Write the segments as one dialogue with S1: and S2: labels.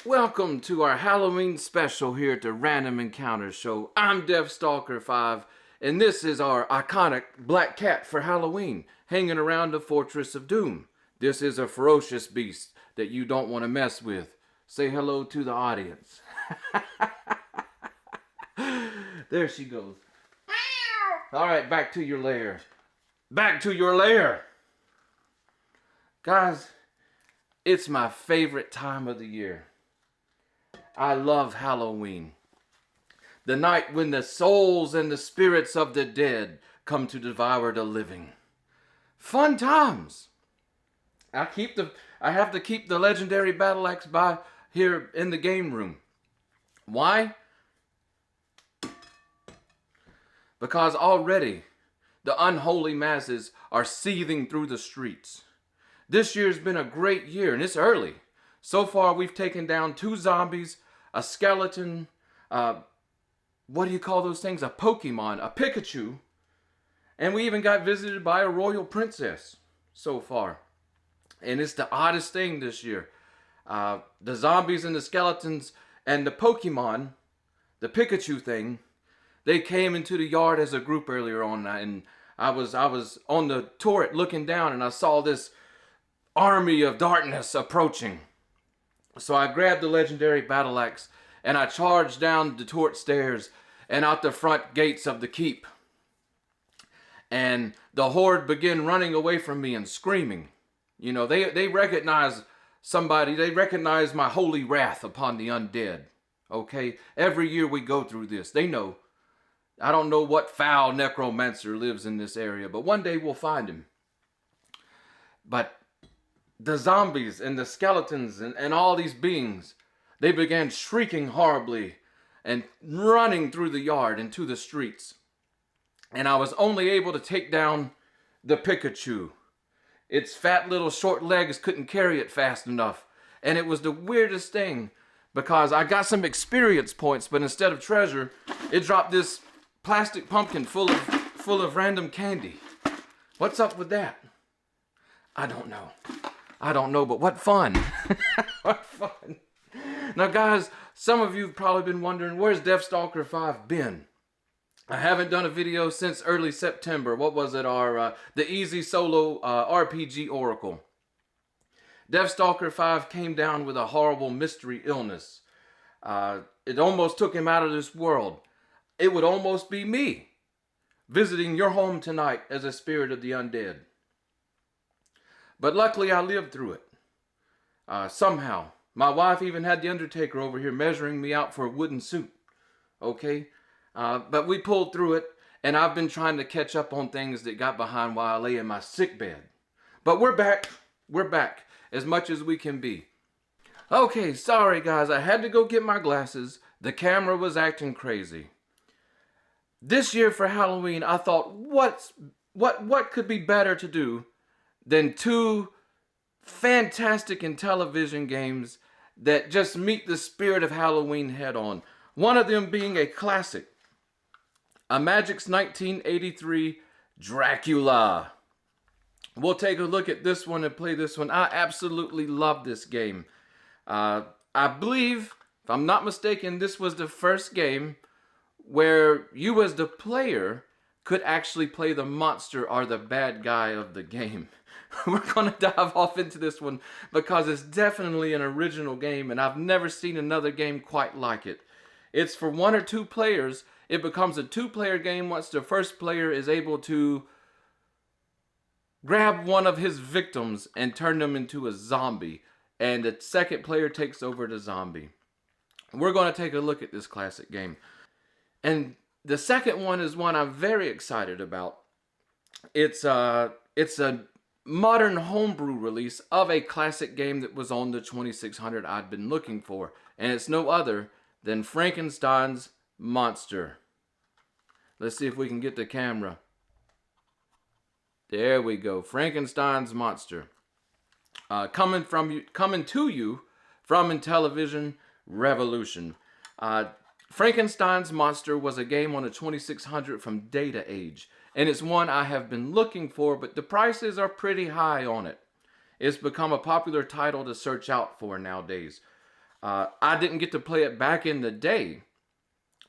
S1: Welcome to our Halloween special here at the Random Encounters Show. I'm DeathStalker V, and this is our iconic black cat for Halloween, hanging around the Fortress of Doom. This is a ferocious beast that you don't want to mess with. Say hello to the audience. There she goes. Alright, back to your lair. Back to your lair! Guys, it's my favorite time of the year. I love Halloween. The night when the souls and the spirits of the dead come to devour the living. Fun times. I have to keep the legendary battle axe by here in the game room. Why? Because already the unholy masses are seething through the streets. This year's been a great year, and it's early. So far, we've taken down 2 zombies, a skeleton, what do you call those things? A Pokemon, a Pikachu, and we even got visited by a royal princess so far. And it's the oddest thing this year. The zombies and the skeletons and the Pokemon, the Pikachu thing, they came into the yard as a group earlier on, and I was on the turret looking down, and I saw this army of darkness approaching. So I grabbed the legendary battle axe, and I charged down the turret stairs and out the front gates of the keep. And the horde began running away from me and screaming. You know, they recognize somebody, they recognize my holy wrath upon the undead. Okay? Every year we go through this. They know. I don't know what foul necromancer lives in this area, but one day we'll find him. But the zombies and the skeletons and all these beings, they began shrieking horribly and running through the yard into the streets. And I was only able to take down the Pikachu. Its fat little short legs couldn't carry it fast enough. And it was the weirdest thing because I got some experience points, but instead of treasure, it dropped this plastic pumpkin full of random candy. What's up with that? I don't know, but what fun. What fun. Now guys, some of you have probably been wondering, where's DeathStalker V been? I haven't done a video since early September. What was it? The Easy Solo RPG Oracle. DeathStalker V came down with a horrible mystery illness. It almost took him out of this world. It would almost be me visiting your home tonight as a spirit of the undead. But luckily I lived through it. Somehow. My wife even had the Undertaker over here measuring me out for a wooden suit. Okay? But we pulled through it, and I've been trying to catch up on things that got behind while I lay in my sick bed. But we're back. We're back. As much as we can be. Okay, sorry guys. I had to go get my glasses. The camera was acting crazy. This year for Halloween, I thought, what could be better to do than 2 fantastic Intellivision games that just meet the spirit of Halloween head on. One of them being a classic, a Magic's 1983 Dracula. We'll take a look at this one and play this one. I absolutely love this game. I believe, if I'm not mistaken, this was the first game where you as the player could actually play the monster or the bad guy of the game. We're going to dive off into this one because it's definitely an original game, and I've never seen another game quite like it. It's for 1 or 2 players. It becomes a 2-player game once the first player is able to grab one of his victims and turn them into a zombie, and the second player takes over the zombie. We're going to take a look at this classic game. And the second one is one I'm very excited about. It's a modern homebrew release of a classic game that was on the 2600 I'd been looking for. And it's no other than Frankenstein's Monster. Let's see if we can get the camera. There we go. Frankenstein's Monster. Coming to you from Intellivision Revolution. Frankenstein's Monster was a game on the 2600 from Data Age, and it's one I have been looking for, but the prices are pretty high on it. It's become a popular title to search out for nowadays. I didn't get to play it back in the day,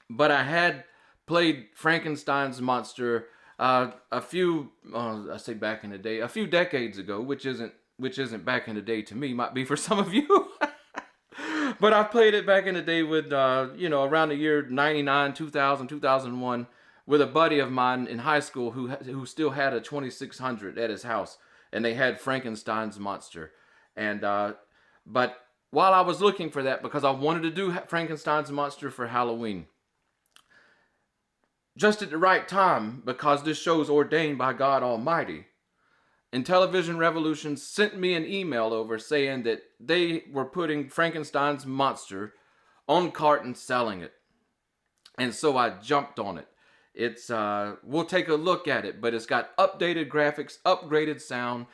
S1: but I had played Frankenstein's monster a few I say back in the day, a few decades ago, which isn't back in the day to me, might be for some of you. But I played it back in the day with around the year 99, 2000, 2001 with a buddy of mine in high school who still had a 2600 at his house, and they had Frankenstein's monster. And but while I was looking for that, because I wanted to do Frankenstein's monster for Halloween, just at the right time, because this show's ordained by God Almighty, Intellivision Revolution sent me an email over saying that they were putting Frankenstein's monster on cart and selling it. And so I jumped on it. We'll take a look at it, but it's got updated graphics, upgraded sound,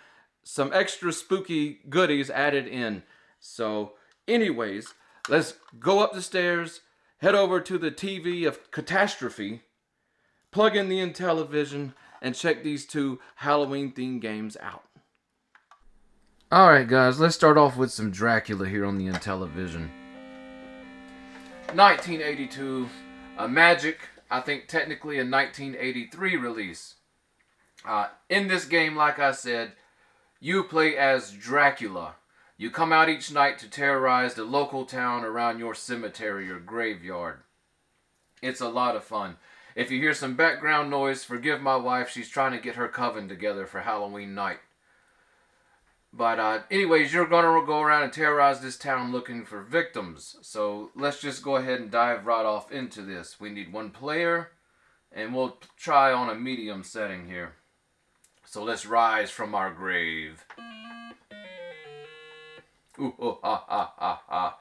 S1: some extra spooky goodies added in. So anyways, let's go up the stairs, head over to the TV of Catastrophe, plug in the Intellivision, and check these two Halloween-themed games out. Alright guys, let's start off with some Dracula here on the Intellivision. 1982, a Magic, I think technically a 1983 release. In this game, like I said, you play as Dracula. You come out each night to terrorize the local town around your cemetery or graveyard. It's a lot of fun. If you hear some background noise, forgive my wife. She's trying to get her coven together for Halloween night. But anyways, you're going to go around and terrorize this town looking for victims. So let's just go ahead and dive right off into this. We need one player, and we'll try on a medium setting here. So let's rise from our grave. Ooh, oh, ha, ha, ha, ha.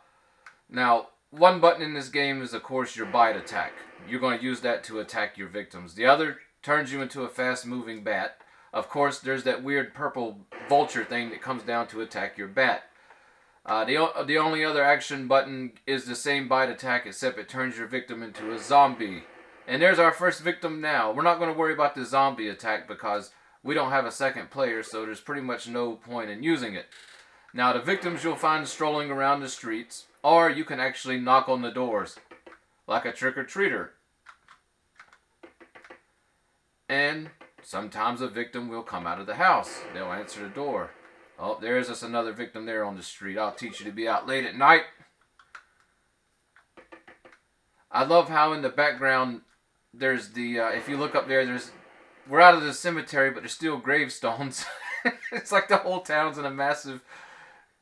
S1: Now, one button in this game is, of course, your bite attack. You're going to use that to attack your victims. The other turns you into a fast-moving bat. Of course, there's that weird purple vulture thing that comes down to attack your bat. The only other action button is the same bite attack, except it turns your victim into a zombie. And there's our first victim now. We're not going to worry about the zombie attack because we don't have a second player, so there's pretty much no point in using it. Now, the victims you'll find strolling around the streets, or you can actually knock on the doors, like a trick-or-treater. And sometimes a victim will come out of the house. They'll answer the door. Oh, there's just another victim there on the street. I'll teach you to be out late at night. I love how in the background there's the, if you look up there, we're out of the cemetery, but there's still gravestones. It's like the whole town's in a massive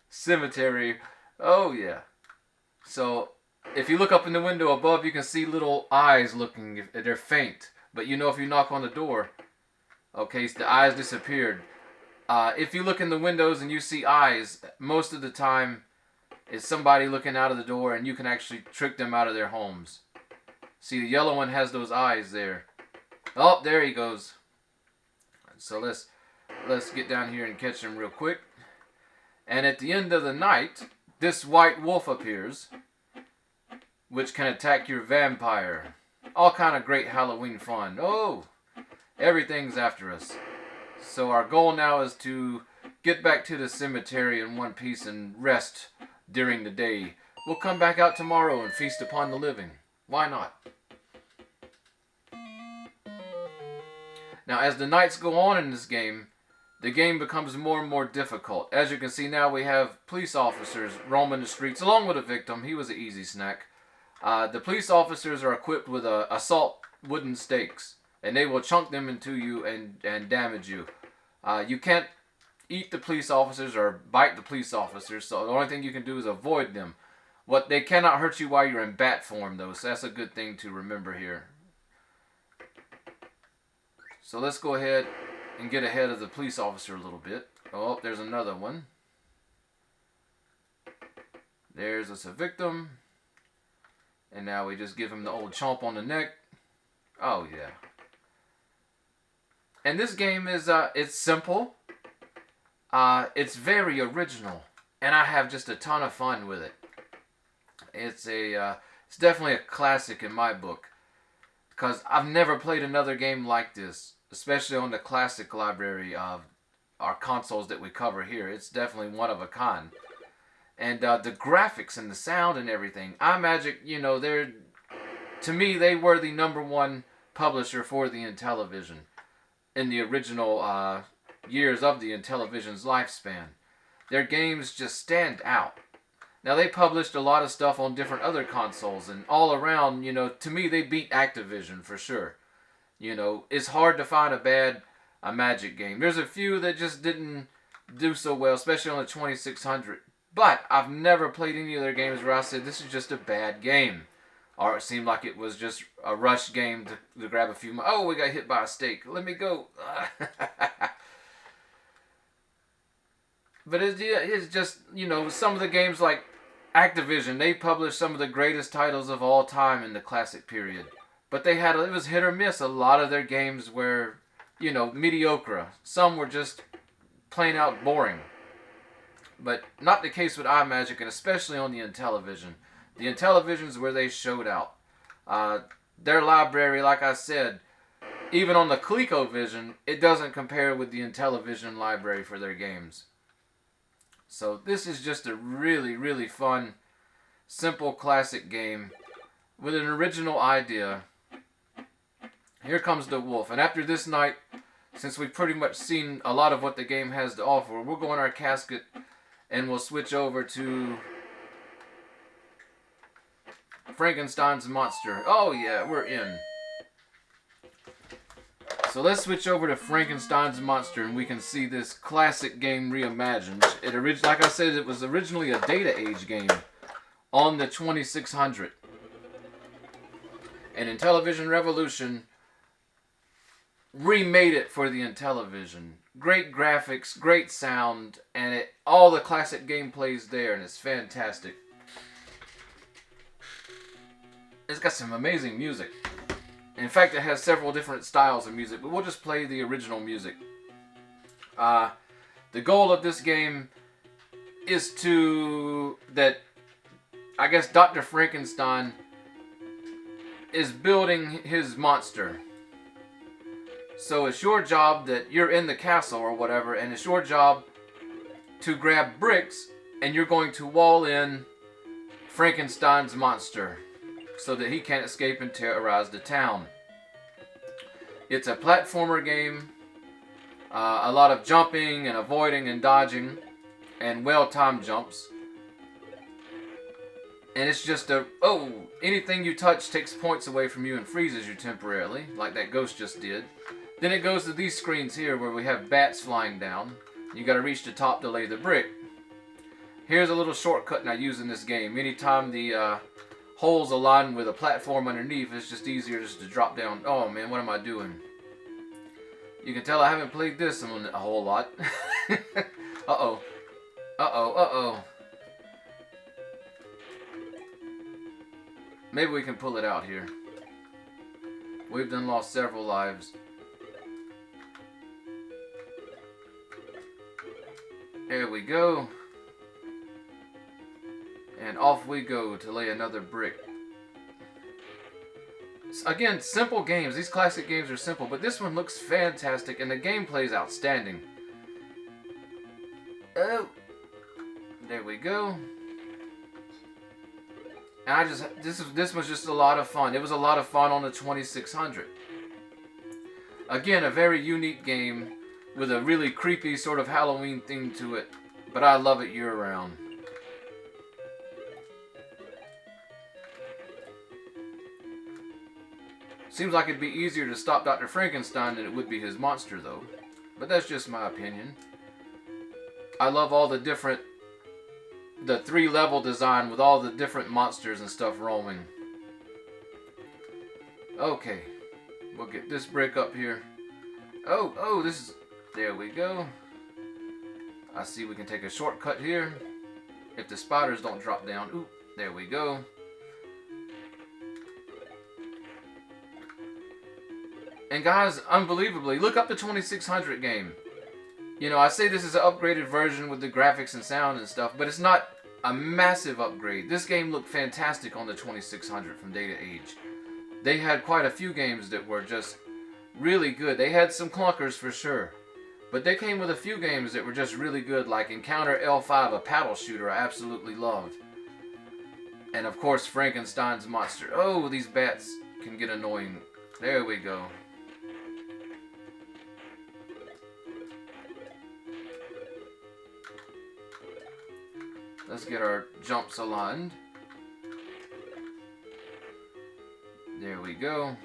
S1: cemetery. Oh, yeah. So, if you look up in the window above, you can see little eyes looking. They're faint. But you know if you knock on the door, okay, so the eyes disappeared. If you look in the windows and you see eyes, most of the time it's somebody looking out of the door and you can actually trick them out of their homes. See, the yellow one has those eyes there. Oh, there he goes. So let's get down here and catch him real quick. And at the end of the night, this white wolf appears, which can attack your vampire. All kind of great Halloween fun. Oh, everything's after us. So our goal now is to get back to the cemetery in one piece and rest during the day. We'll come back out tomorrow and feast upon the living. Why not? Now, as the nights go on in this game, the game becomes more and more difficult. As you can see now, we have police officers roaming the streets along with a victim. He was an easy snack. The police officers are equipped with assault wooden stakes, and they will chunk them into you and damage you. You can't eat the police officers or bite the police officers, so the only thing you can do is avoid them. They cannot hurt you while you're in bat form, though, so that's a good thing to remember here. So let's go ahead and get ahead of the police officer a little bit. Oh, there's another one. There's us a victim. And now we just give him the old chomp on the neck. Oh, yeah. And this game is, it's simple. It's very original. And I have just a ton of fun with it. It's definitely a classic in my book. Because I've never played another game like this. Especially on the classic library of our consoles that we cover here. It's definitely one of a kind. And the graphics and the sound and everything. iMagic, to me, they were the #1 publisher for the Intellivision in the original years of the Intellivision's lifespan. Their games just stand out. Now, they published a lot of stuff on different other consoles, and all around, to me, they beat Activision for sure. It's hard to find a Magic game. There's a few that just didn't do so well, especially on the 2600. But I've never played any of their games where I said, this is just a bad game. Or it seemed like it was just a rush game to grab a few. Oh, we got hit by a stake. Let me go. But it's just, some of the games like Activision, they published some of the greatest titles of all time in the classic period. But it was hit or miss. A lot of their games were, mediocre. Some were just plain out boring. But not the case with iMagic, and especially on the Intellivision. The Intellivision's where they showed out. Their library, like I said, even on the ColecoVision, it doesn't compare with the Intellivision library for their games. So this is just a really, really fun, simple, classic game with an original idea. Here comes the wolf. And after this night, since we've pretty much seen a lot of what the game has to offer, we'll go in our casket and we'll switch over to Frankenstein's monster. Oh yeah, we're in. So let's switch over to Frankenstein's monster and we can see this classic game reimagined. Like I said, it was originally a data age game on the 2600. And Intellivision Revolution remade it for the Intellivision. Great graphics, great sound, and all the classic gameplay's there, and it's fantastic. It's got some amazing music. In fact, it has several different styles of music, but we'll just play the original music. The goal of this game is I guess Dr. Frankenstein is building his monster. So it's your job that you're in the castle or whatever, and it's your job to grab bricks, and you're going to wall in Frankenstein's monster so that he can't escape and terrorize the town. It's a platformer game, a lot of jumping and avoiding and dodging, and well-timed jumps. And it's just anything you touch takes points away from you and freezes you temporarily, like that ghost just did. Then it goes to these screens here where we have bats flying down. You got to reach the top to lay the brick. Here's a little shortcut I use in this game. Anytime the holes align with a platform underneath, it's just easier just to drop down. Oh man, what am I doing? You can tell I haven't played this one a whole lot. Uh-oh. Uh-oh, uh-oh. Maybe we can pull it out here. We've done lost several lives. There we go. And off we go to lay another brick. Again, simple games. These classic games are simple, but this one looks fantastic and the gameplay is outstanding. Oh. There we go. And this was just a lot of fun. It was a lot of fun on the 2600. Again, a very unique game with a really creepy sort of Halloween theme to it, but I love it year-round. Seems like it'd be easier to stop Dr. Frankenstein than it would be his monster, though. But that's just my opinion. I love all the 3-level design with all the different monsters and stuff roaming. Okay. We'll get this brick up here. Oh, there we go. I see we can take a shortcut here. If the spiders don't drop down. Ooh, there we go. And guys, unbelievably, look up the 2600 game. You know, I say this is an upgraded version with the graphics and sound and stuff, but it's not a massive upgrade. This game looked fantastic on the 2600 from Data Age. They had quite a few games that were just really good. They had some clunkers for sure, But they came with a few games that were just really good, like Encounter L5, a paddle shooter I absolutely loved. And of course, Frankenstein's monster. Oh, these bats can get annoying. There we go. Let's get our jumps aligned. There we go.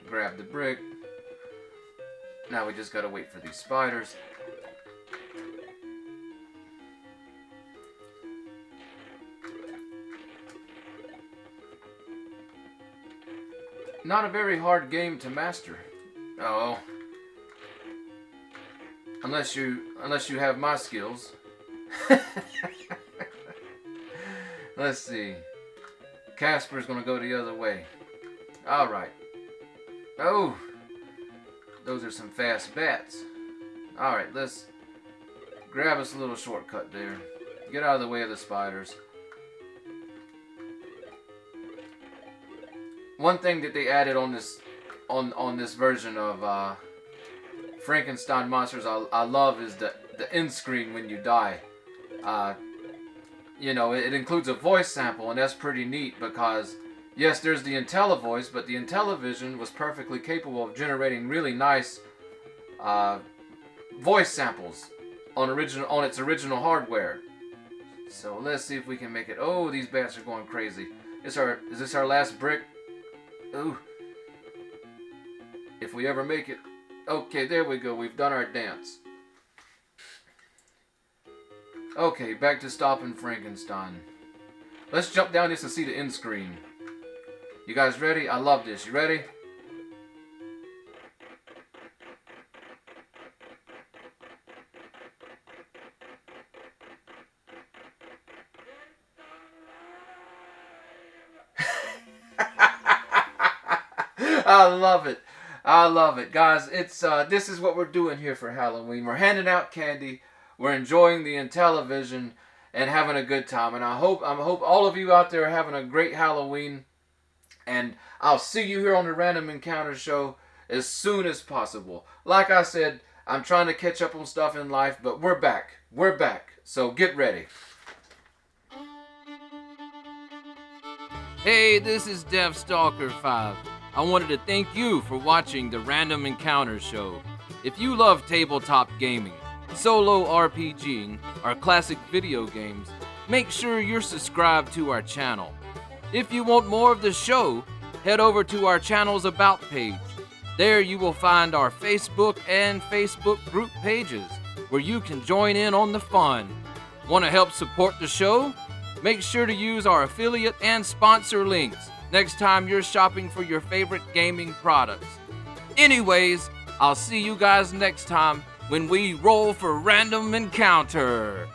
S1: Grab the brick. Now we just gotta wait for these spiders. Not a very hard game to master. Oh. Unless you have my skills. Let's see. Casper's gonna go the other way. Alright. Oh! Those are some fast bats. Alright, let's grab us a little shortcut there. Get out of the way of the spiders. One thing that they added on this version of Frankenstein monsters I love is the end screen when you die. You know, it includes a voice sample, and that's pretty neat because, yes, there's the Intellivoice, but the Intellivision was perfectly capable of generating really nice voice samples on its original hardware. So let's see if we can make it. Oh, these bats are going crazy. Is this our last brick? Ooh. If we ever make it. Okay, there we go. We've done our dance. Okay, back to stopping Frankenstein. Let's jump down this and see the end screen. You guys ready? I love this. You ready? I love it. I love it. Guys, it's this is what we're doing here for Halloween. We're handing out candy. We're enjoying the Intellivision and having a good time. And I hope all of you out there are having a great Halloween. And I'll see you here on the Random Encounter Show as soon as possible. Like I said, I'm trying to catch up on stuff in life, but we're back. We're back. So get ready. Hey, this is DeathStalker V. I wanted to thank you for watching the Random Encounter Show. If you love tabletop gaming, solo RPGing, or classic video games, make sure you're subscribed to our channel. If you want more of the show, head over to our channel's About page. There you will find our Facebook and Facebook group pages, where you can join in on the fun. Want to help support the show? Make sure to use our affiliate and sponsor links next time you're shopping for your favorite gaming products. Anyways, I'll see you guys next time when we roll for Random Encounter.